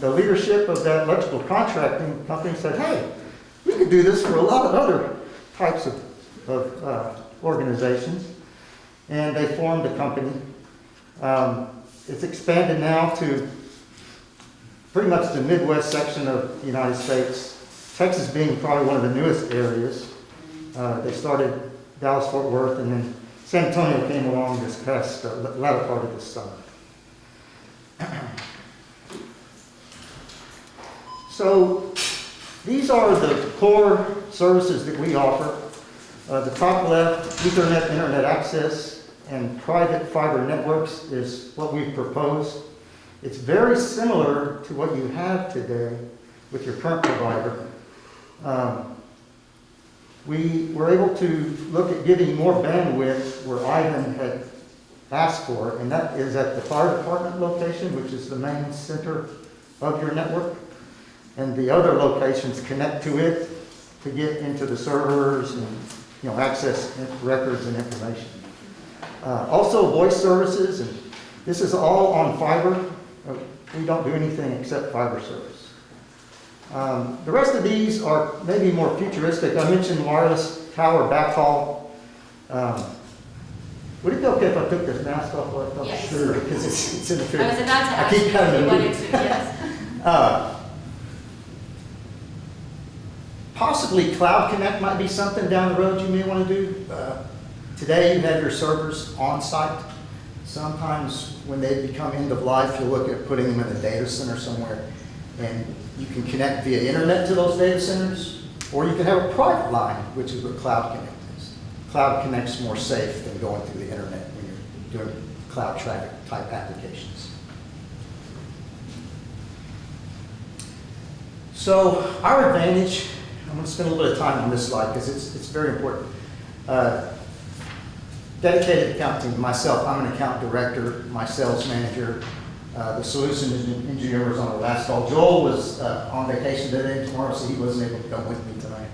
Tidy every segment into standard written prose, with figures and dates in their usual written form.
the leadership of that electrical contracting company said, hey, we could do this for a lot of other types of organizations. And they formed a company. It's expanded now to pretty much the Midwest section of the United States, Texas being probably one of the newest areas. They started Dallas, Fort Worth, and then San Antonio came along this past latter part of this summer. So these are the core services that we offer. The top left, Ethernet, Internet access, and private fiber networks is what we've proposed. It's very similar to what you have today with your current provider. We were able to look at giving more bandwidth where Ivan had asked for, and that is at the fire department location, which is the main center of your network. And the other locations connect to it to get into the servers and access records and information. Also voice services, and this is all on fiber. We don't do anything except fiber service. The rest of these are maybe more futuristic. I mentioned wireless tower backhaul. Would it be okay if I took this mask off? Well, I felt Yes. sure, because it's in the I was about to ask keep you if cutting you it. wanted to, yes. Possibly Cloud Connect might be something down the road you may want to do. Today you have your servers on site. Sometimes when they become end of life, you'll look at putting them in a data center somewhere, and you can connect via internet to those data centers, or you can have a private line, which is what Cloud Connect is. Cloud Connect's more safe than going through the internet when you're doing cloud traffic type applications. So our advantage, I'm going to spend a little bit of time on this slide because it's very important. Dedicated account team, myself, I'm an account director, my sales manager, the solution engineer was on the last call. Joel was on vacation today and tomorrow, so he wasn't able to come with me tonight.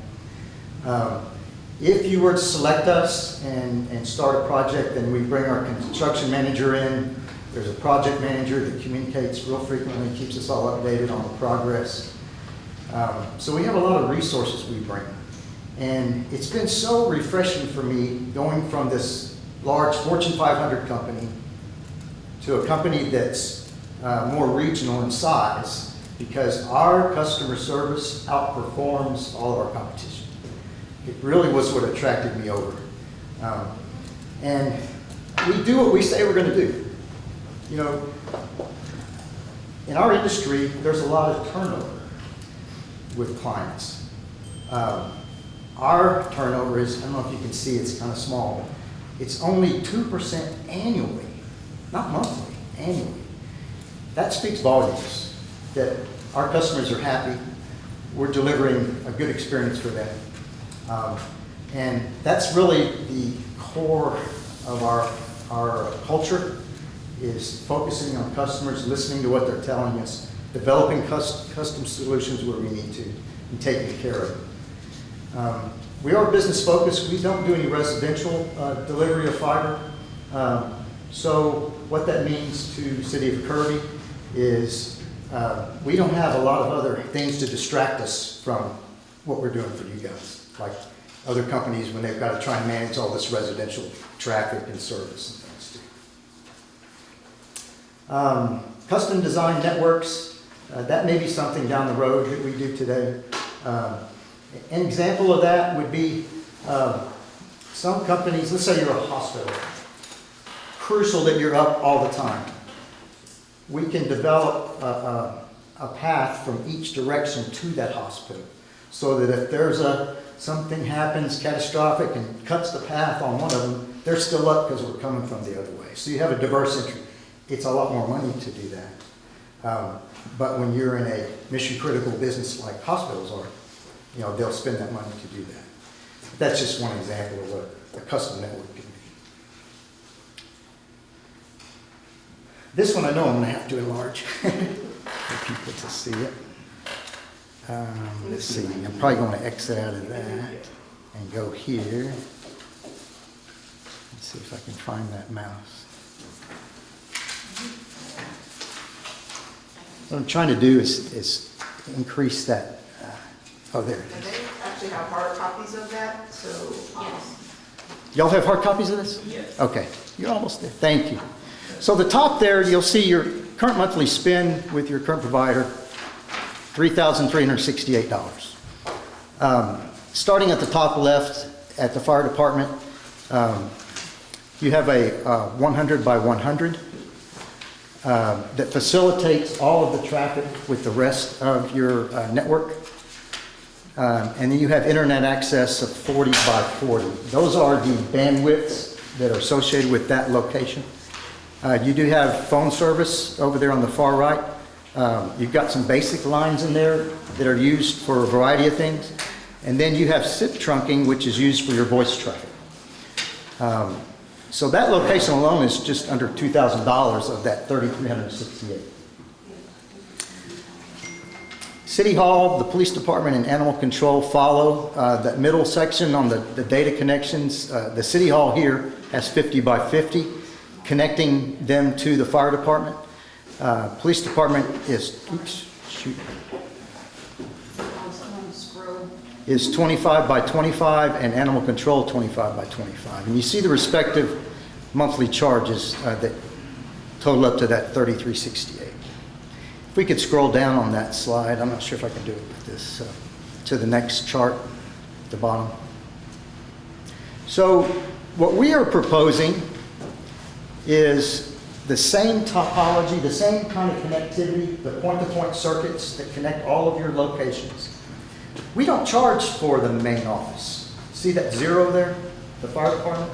If you were to select us and start a project, then we bring our construction manager in. There's a project manager that communicates real frequently, keeps us all updated on the progress. So we have a lot of resources we bring. And it's been so refreshing for me going from this large Fortune 500 company to a company that's more regional in size, because our customer service outperforms all of our competition. It really was what attracted me over. And we do what we say we're going to do. In our industry, there's a lot of turnover with clients. Our turnover is, I don't know if you can see, it's kind of small. It's only 2% annually, not monthly, annually. That speaks volumes, that our customers are happy. We're delivering a good experience for them. And that's really the core of our culture, is focusing on customers, listening to what they're telling us, developing custom solutions where we need to, and taking care of it. We are business focused. We don't do any residential delivery of fiber. So what that means to City of Kirby is we don't have a lot of other things to distract us from what we're doing for you guys, like other companies when they've got to try and manage all this residential traffic and service and things too. Custom design networks, that may be something down the road that we do today. An example of that would be some companies, let's say you're a hospital, crucial that you're up all the time. We can develop a path from each direction to that hospital, so that if there's something happens catastrophic and cuts the path on one of them, they're still up because we're coming from the other way. So you have a diverse entry. It's a lot more money to do that. But when you're in a mission critical business like hospitals are, they'll spend that money to do that. That's just one example of what a custom network can be. This one I know I'm going to have to enlarge for people to see it. Let's see, I'm probably going to exit out of that and go here. Let's see if I can find that mouse. What I'm trying to do is increase that. Oh, there it And is. they actually have hard copies of that, so. Yes. Y'all have hard copies of this? Yes. Okay, you're almost there. Thank you. So the top there, you'll see your current monthly spend with your current provider, $3,368. Starting at the top left at the fire department, you have a 100 by 100 that facilitates all of the traffic with the rest of your network. And then you have internet access of 40 by 40. Those are the bandwidths that are associated with that location. You do have phone service over there on the far right. You've got some basic lines in there that are used for a variety of things. And then you have SIP trunking, which is used for your voice traffic. So that location alone is just under $2,000 of that $3,368. City Hall, the police department, and animal control follow that middle section on the data connections. The City Hall here has 50 by 50, connecting them to the fire department. Police department is, is 25 by 25, and animal control 25 by 25. And you see the respective monthly charges that total up to that $3,368. If we could scroll down on that slide, I'm not sure if I can do it with this, to the next chart at the bottom. So what we are proposing is the same topology, the same kind of connectivity, the point-to-point circuits that connect all of your locations. We don't charge for the main office. See that 0 there, the fire department?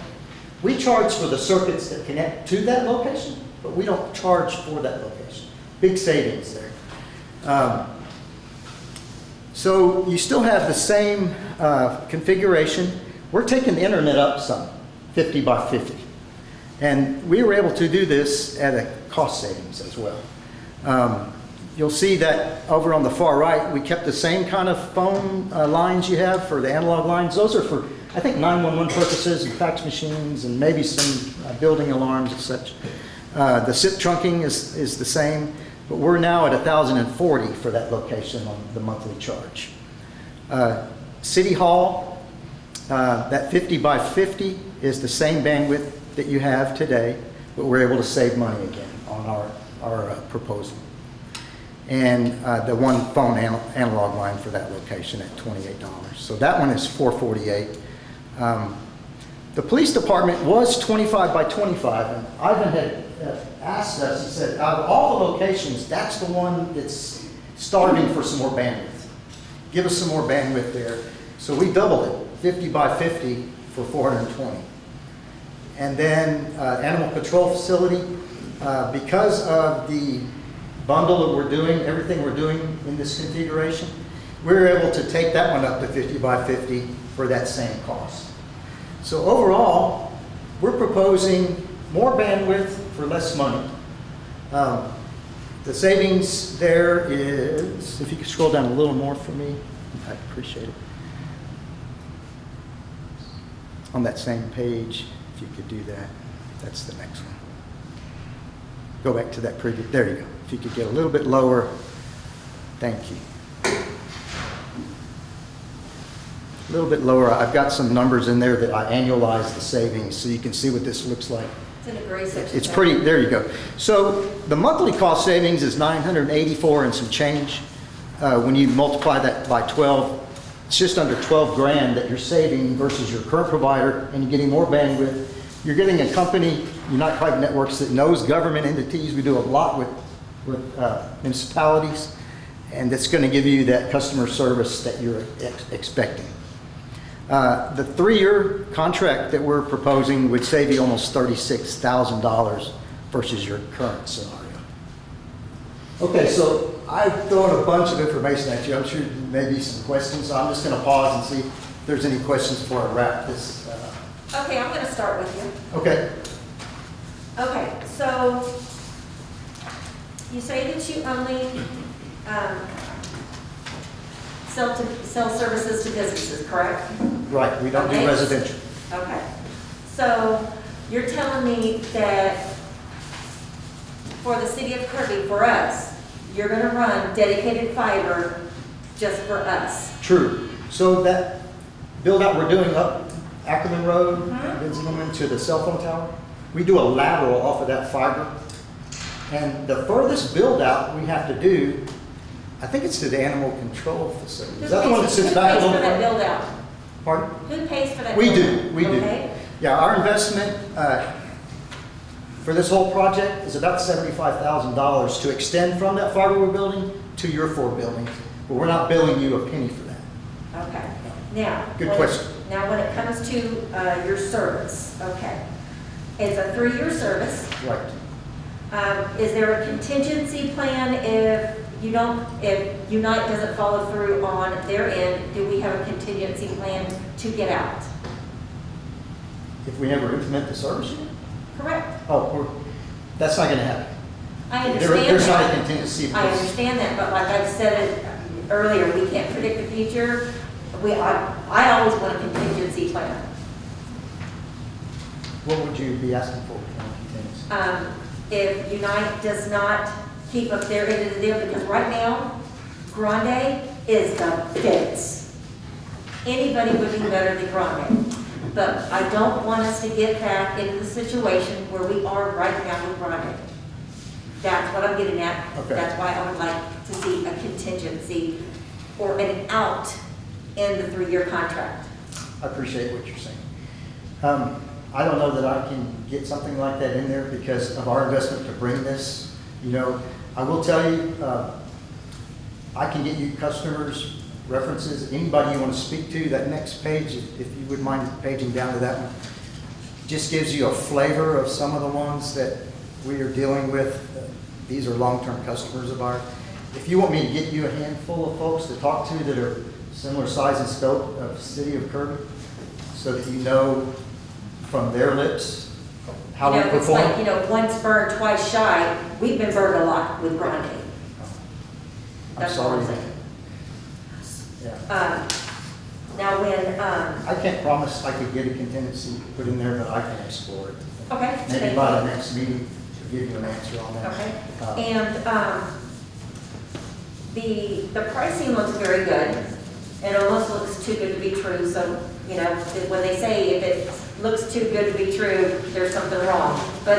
We charge for the circuits that connect to that location, but we don't charge for that location. Big savings there. So you still have the same configuration. We're taking the internet up some, 50 by 50. And we were able to do this at a cost savings as well. You'll see that over on the far right, we kept the same kind of phone lines you have for the analog lines. Those are for, I think, 911 purposes and fax machines and maybe some building alarms and such. The SIP trunking is the same, but we're now at $1,040 for that location on the monthly charge. City Hall, that 50 by 50 is the same bandwidth that you have today, but we're able to save money again on our proposal. And the one phone analog line for that location at $28. So that one is $448. The police department was 25 by 25, and Ivan had asked us, he said, out of all the locations, that's the one that's starving for some more bandwidth. Give us some more bandwidth there. So we doubled it, 50 by 50 for $420. And then animal control facility, because of the bundle that we're doing, everything we're doing in this configuration, we're able to take that one up to 50 by 50 for that same cost. So overall, we're proposing more bandwidth for less money. The savings there is, if you could scroll down a little more for me, I'd appreciate it. On that same page, if you could do that, that's the next one. Go back to that previous, there you go. If you could get a little bit lower, thank you. A little bit lower, I've got some numbers in there that I annualize the savings so you can see what this looks like. It's in a gray section. It's pretty, there you go. So the monthly cost savings is $984 and some change. When you multiply that by 12, it's just under 12 grand that you're saving versus your current provider, and you're getting more bandwidth. You're getting a company, United Private Networks, that knows government entities. We do a lot with municipalities, and that's going to give you that customer service that you're expecting. The 3-year contract that we're proposing would save you almost $36,000 versus your current scenario. Okay, so I've thrown a bunch of information at you. I'm sure there may be some questions, so I'm just going to pause and see if there's any questions before I wrap this. Okay, I'm going to start with you. Okay. Okay, so you say that you only sell services to businesses, correct? Right, we don't do Okay. residential. Okay. So you're telling me that for the city of Kirby, for us, you're gonna run dedicated fiber just for us. True. So that build out we're doing up Ackerman Road, Mhm. Benzinman to the cell phone tower, we do a lateral off of that fiber. And the furthest build out we have to do, I think it's to the animal control facility. Is that the one that sits back a Who little pays for that further? build out? Pardon? Who pays for that? We build do, out? we do. Okay. Yeah, our investment for this whole project is about $75,000 to extend from that fiber we're building to your 4 buildings. But we're not billing you a penny for that. Okay. Now. Good when it- question. Now, when it comes to your service, okay. It's a 3-year service. Right. Is there a contingency plan if Unite doesn't follow through on their end? Do we have a contingency plan to get out? If we never implement the service unit? Correct. That's not gonna happen. I understand There's not a that. contingency. I understand that, but like I've said it earlier, we can't predict the future. I always want a contingency plan. What would you be asking for from a contingency? If Unite does not keep up their end of the deal, because right now, Grande is the fence. Anybody would be better than Grande. But I don't want us to get back into the situation where we are right now with Grande. That's what I'm getting at. Okay. That's why I would like to see a contingency or an out in the 3-year contract. I appreciate what you're saying. I don't know that I can get something like that in there because of our investment to bring this. You know, I will tell you, I can get you customers' references, anybody you want to speak to. That next page, if you would mind paging down to that one, just gives you a flavor of some of the ones that we are dealing with. These are long-term customers of ours. If you want me to get you a handful of folks to talk to that are similar size and scope of City of Kirby, so that you know from their lips how we It's perform. like, once burned, twice shy. We've been burned a lot with Grande. I'm That's all sorry. I'm saying. Yeah. Now, when, I can't promise I could get a contingency put in there, but I can explore it. okay. Maybe thank by you. the next meeting to give you an answer on that. Okay, and the pricing looks very good. It almost looks too good to be true, so, when they say if it looks too good to be true, there's something wrong. But